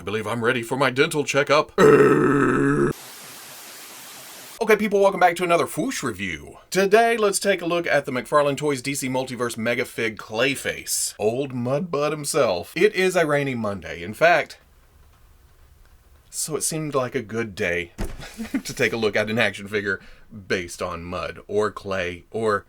I believe I'm ready for my dental checkup. Okay, people, welcome back to another Fwoosh review. Today, let's take a look at the McFarlane Toys DC Multiverse Megafig Clayface. Old Mudbud himself. It is a rainy Monday. In fact, so it seemed like a good day to take a look at an action figure based on mud or clay or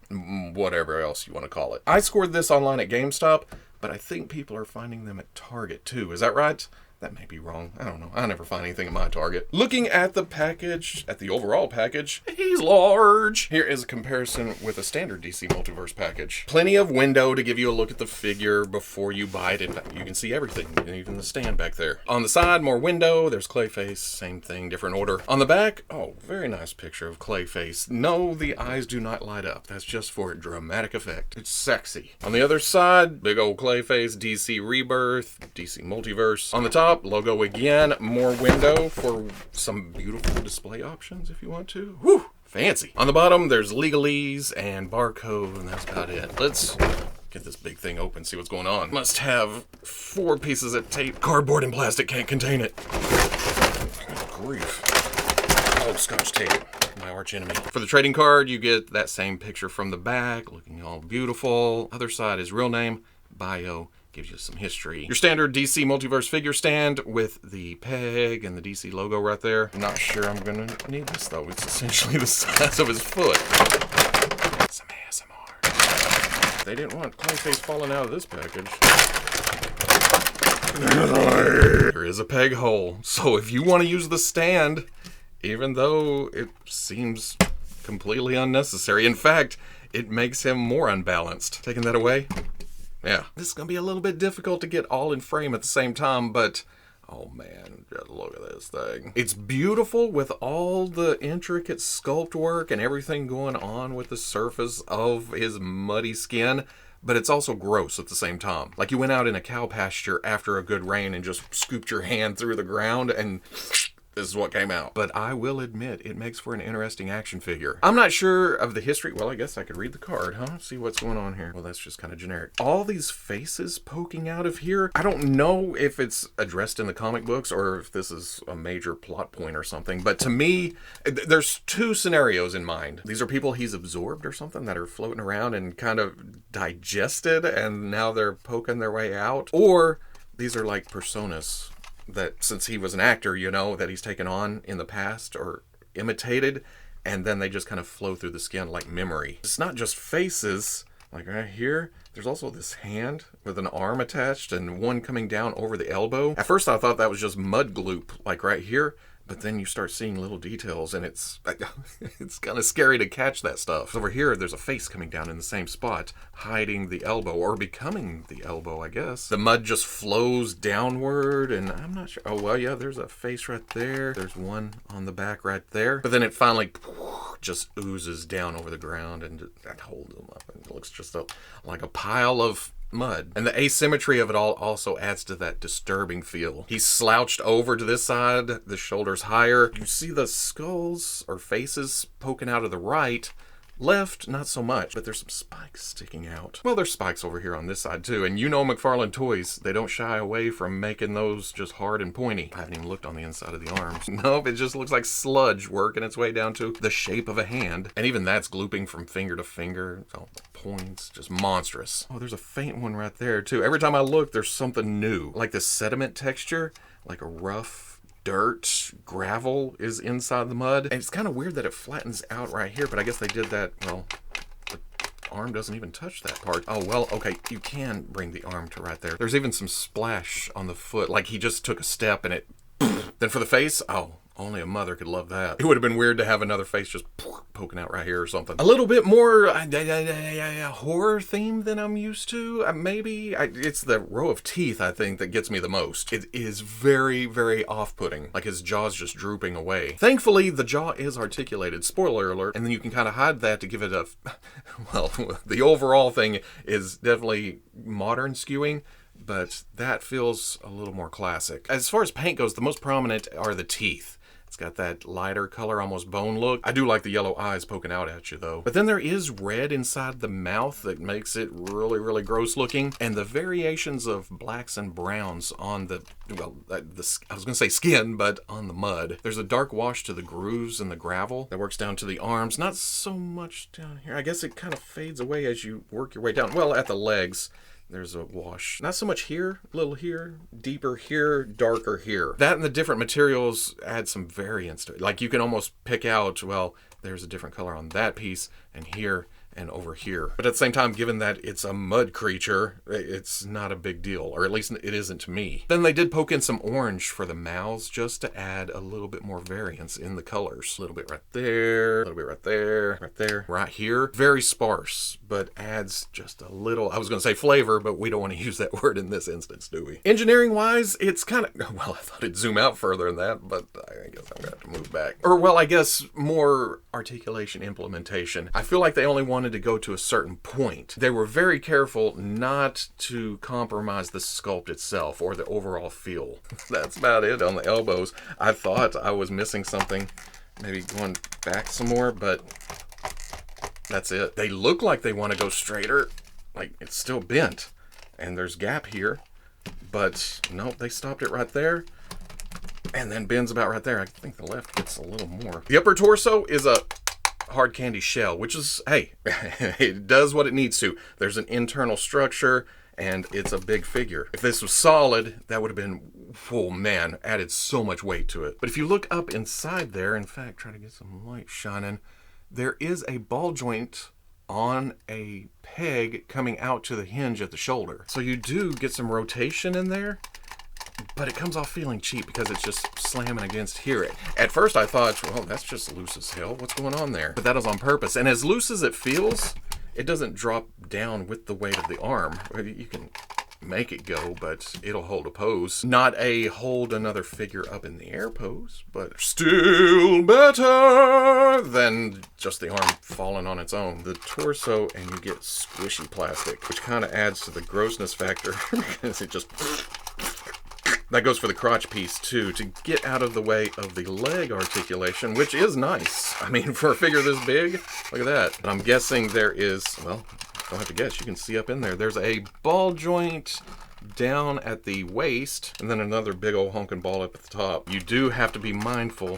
whatever else you want to call it. I scored this online at GameStop, but I think people are finding them at Target too. Is that right? That may be wrong. I don't know. I never find anything at my Target. Looking at the package, at the overall package, he's large. Here is a comparison with a standard DC Multiverse package. Plenty of window to give you a look at the figure before you buy it. In fact, you can see everything, even the stand back there. On the side, more window. There's Clayface. Same thing, different order. On the back, oh, very nice picture of Clayface. No, the eyes do not light up. That's just for dramatic effect. It's sexy. On the other side, big old Clayface, DC Rebirth, DC Multiverse. On the top, logo again, more window for some beautiful display options if you want to. Whew, fancy. On the bottom, there's legalese and barcode, and that's about it. Let's get this big thing open, see what's going on. Must have 4 pieces of tape. Cardboard and plastic can't contain it. Good grief. Oh, Scotch tape. My arch enemy. For the trading card, you get that same picture from the back, looking all beautiful. Other side is real name, bio, gives you some history. Your standard DC Multiverse figure stand with the peg and the DC logo right there. I'm not sure I'm gonna need this though. It's essentially the size of his foot. Some ASMR. They didn't want Clayface falling out of this package. There is a peg hole, so if you want to use the stand, even though it seems completely unnecessary, in fact, it makes him more unbalanced. Taking that away? Yeah, this is going to be a little bit difficult to get all in frame at the same time, but oh man, just look at this thing. It's beautiful with all the intricate sculpt work and everything going on with the surface of his muddy skin, but it's also gross at the same time. Like you went out in a cow pasture after a good rain and just scooped your hand through the ground and this is what came out. But I will admit, it makes for an interesting action figure. I'm not sure of the history. Well, I guess I could read the card, huh? See what's going on here. Well, that's just kind of generic. All these faces poking out of here. I don't know if it's addressed in the comic books or if this is a major plot point or something. But to me, there's 2 scenarios in mind. These are people he's absorbed or something that are floating around and kind of digested and now they're poking their way out. Or these are like personas that since he was an actor, you know, that he's taken on in the past or imitated, and then they just kind of flow through the skin like memory. It's not just faces, like right here, there's also this hand with an arm attached and one coming down over the elbow. At first I thought that was just mud gloop, like right here, but then you start seeing little details and it's kind of scary to catch that stuff. Over here, there's a face coming down in the same spot, hiding the elbow, or becoming the elbow, I guess. The mud just flows downward, and I'm not sure. Oh, well, yeah, there's a face right there. There's one on the back right there. But then it finally just oozes down over the ground and that holds them up. And it looks just like a pile of mud. And the asymmetry of it all also adds to that disturbing feel. He's slouched over to this side, the shoulders higher. You see the skulls or faces poking out of the right. Left, not so much, but there's some spikes sticking out. Well, there's spikes over here on this side too, and you know McFarlane Toys, they don't shy away from making those just hard and pointy. I haven't even looked on the inside of the arms. Nope, it just looks like sludge working its way down to the shape of a hand, and even that's glooping from finger to finger. So points, just monstrous. Oh, there's a faint one right there too. Every time I look, there's something new, like the sediment texture, like a rough dirt, gravel is inside the mud. And it's kind of weird that it flattens out right here, but I guess they did that, well, the arm doesn't even touch that part. Oh, well, okay, you can bring the arm to right there. There's even some splash on the foot, like he just took a step and it, then for the face, oh, only a mother could love that. It would have been weird to have another face just poking out right here or something. A little bit more horror theme than I'm used to. Maybe it's the row of teeth, I think, that gets me the most. It is very, very off-putting. Like his jaw's just drooping away. Thankfully, the jaw is articulated. Spoiler alert. And then you can kind of hide that to give it a... Well, the overall thing is definitely modern skewing, but that feels a little more classic. As far as paint goes, the most prominent are the teeth. It's got that lighter color, almost bone look. I do like the yellow eyes poking out at you though. But then there is red inside the mouth that makes it really, really gross looking. And the variations of blacks and browns on the, well, I was gonna say skin, but on the mud. There's a dark wash to the grooves and the gravel that works down to the arms. Not so much down here. I guess it kind of fades away as you work your way down. Well, at the legs, there's a wash. Not so much here, a little here, deeper here, darker here. That and the different materials add some variance to it. Like you can almost pick out, well, there's a different color on that piece and here and over here. But at the same time, given that it's a mud creature, it's not a big deal, or at least it isn't to me. Then they did poke in some orange for the mouths just to add a little bit more variance in the colors. A little bit right there, a little bit right there, right there, right here. Very sparse, but adds just a little, I was gonna say flavor, but we don't want to use that word in this instance, do we? Engineering wise, it's kind of, well, I thought it'd zoom out further than that, but I guess I'm gonna have to move back. Or well, I guess more articulation implementation. I feel like they only wanted to go to a certain point. They were very careful not to compromise the sculpt itself or the overall feel. That's about it on the elbows. I thought I was missing something, maybe going back some more, but that's it. They look like they want to go straighter, like it's still bent, and there's gap here, but nope, they stopped it right there. And then bends about right there. I think the left gets a little more. The upper torso is a hard candy shell, which is, hey, it does what it needs to. There's an internal structure and it's a big figure. If this was solid, that would have been, oh man, added so much weight to it. But if you look up inside there, in fact, try to get some light shining, there is a ball joint on a peg coming out to the hinge at the shoulder. So you do get some rotation in there, but it comes off feeling cheap because it's just slamming against here. At first I thought, well, that's just loose as hell. What's going on there? But that is on purpose. And as loose as it feels, it doesn't drop down with the weight of the arm. You can make it go, but it'll hold a pose. Not a hold another figure up in the air pose, but still better than just the arm falling on its own. The torso, and you get squishy plastic, which kind of adds to the grossness factor because it just... That goes for the crotch piece too, to get out of the way of the leg articulation, which is nice. I mean, for a figure this big, look at that. And I'm guessing there is, well, don't have to guess, you can see up in there. There's a ball joint down at the waist, and then another big old honking ball up at the top. You do have to be mindful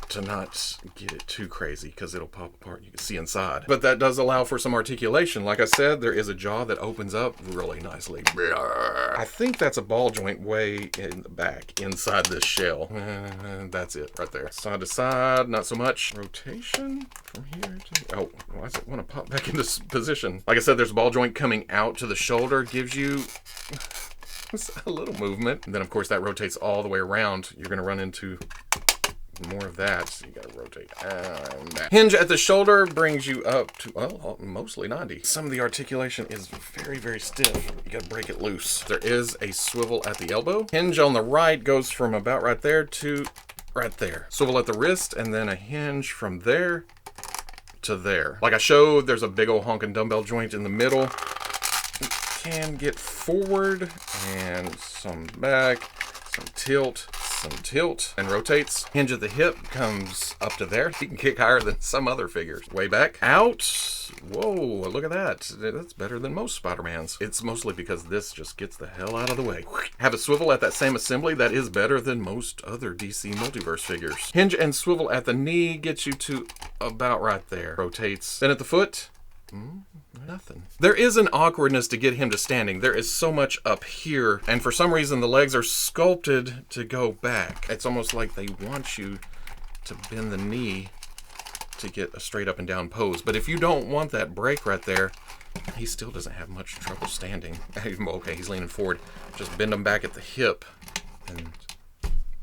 to not get it too crazy because it'll pop apart. You can see inside. But that does allow for some articulation. Like I said, there is a jaw that opens up really nicely. I think that's a ball joint way in the back, inside this shell. That's it right there. Side to side, not so much. Rotation from here to... Oh, why does it want to pop back into position? Like I said, there's a ball joint coming out to the shoulder. Gives you... a little movement. And then, of course, that rotates all the way around. You're going to run into... more of that, so you gotta rotate back. Hinge at the shoulder brings you up to, well, mostly 90. Some of the articulation is very, very stiff. You gotta break it loose. There is a swivel at the elbow. Hinge on the right goes from about right there to right there. Swivel at the wrist, and then a hinge from there to there. Like I showed, there's a big old honking dumbbell joint in the middle. It can get forward and some back, some tilt, and rotates. Hinge at the hip comes up to there. You can kick higher than some other figures. Way back, out. Whoa, look at that. That's better than most Spider-Mans. It's mostly because this just gets the hell out of the way. Have a swivel at that same assembly. That is better than most other DC Multiverse figures. Hinge and swivel at the knee gets you to about right there. Rotates. Then at the foot, nothing. There is an awkwardness to get him to standing. There is so much up here, and for some reason the legs are sculpted to go back. It's almost like they want you to bend the knee to get a straight up and down pose. But if you don't want that break right there, he still doesn't have much trouble standing. Okay, he's leaning forward. Just bend him back at the hip, and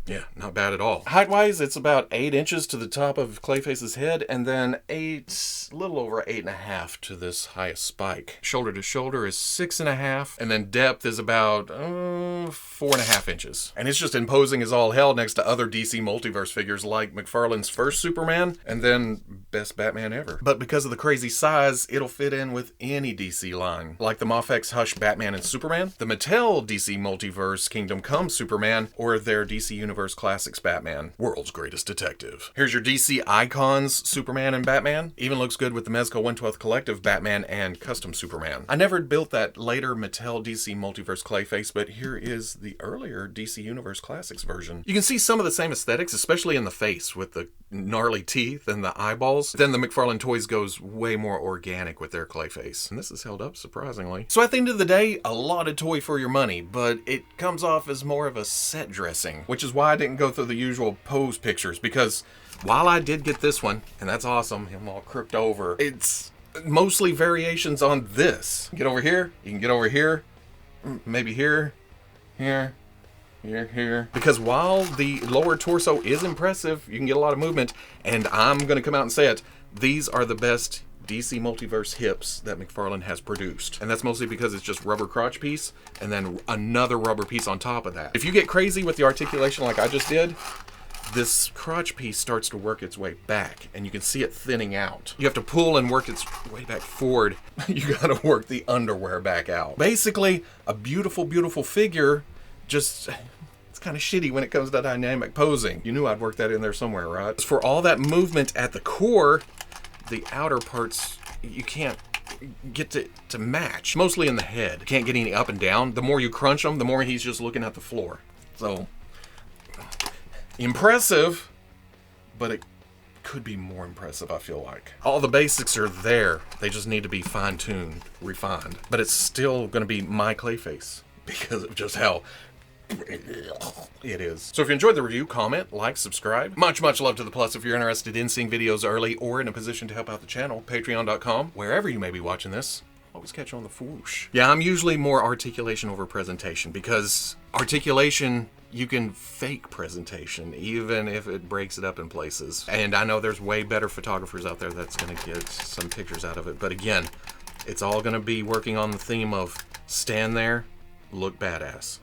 yeah, not bad at all. Height-wise, it's about 8 inches to the top of Clayface's head, and then a little over 8.5 to this highest spike. Shoulder to shoulder is 6.5, and then depth is about 4.5 inches. And it's just imposing as all hell next to other DC Multiverse figures like McFarlane's first Superman, and then best Batman ever. But because of the crazy size, it'll fit in with any DC line. Like the Mafex Hush Batman and Superman, the Mattel DC Multiverse Kingdom Come Superman, or their DC Universe Universe Classics Batman, world's greatest detective. Here's your DC Icons Superman and Batman. Even looks good with the Mezco 1/12 Collective Batman and Custom Superman. I never built that later Mattel DC Multiverse Clayface, but here is the earlier DC Universe Classics version. You can see some of the same aesthetics, especially in the face with the gnarly teeth and the eyeballs. Then the McFarlane Toys goes way more organic with their Clayface. And this is held up surprisingly. So at the end of the day, a lot of toy for your money, but it comes off as more of a set dressing, which is why I didn't go through the usual pose pictures, because while I did get this one, and that's awesome, him all crooked over, it's mostly variations on this. Get over here, you can get over here, maybe here, here, here. Because while the lower torso is impressive, you can get a lot of movement, and I'm gonna come out and say it, these are the best DC Multiverse hips that McFarlane has produced. And that's mostly because it's just rubber crotch piece and then another rubber piece on top of that. If you get crazy with the articulation like I just did, this crotch piece starts to work its way back and you can see it thinning out. You have to pull and work its way back forward. You gotta work the underwear back out. Basically, a beautiful, beautiful figure, just it's kind of shitty when it comes to dynamic posing. You knew I'd work that in there somewhere, right? For all that movement at the core, the outer parts, you can't get to match. Mostly in the head. Can't get any up and down. The more you crunch him, the more he's just looking at the floor. So, impressive, but it could be more impressive, I feel like. All the basics are there. They just need to be fine-tuned, refined. But it's still going to be my Clayface because of just how it is. So if you enjoyed the review, comment, like, subscribe. Much love to the plus. If you're interested in seeing videos early or in a position to help out the channel, patreon.com. Wherever you may be watching this, always catch you on the Fwoosh. Yeah, I'm usually more articulation over presentation because articulation, you can fake presentation even if it breaks it up in places. And I know there's way better photographers out there that's gonna get some pictures out of it. But again, it's all gonna be working on the theme of stand there, look badass.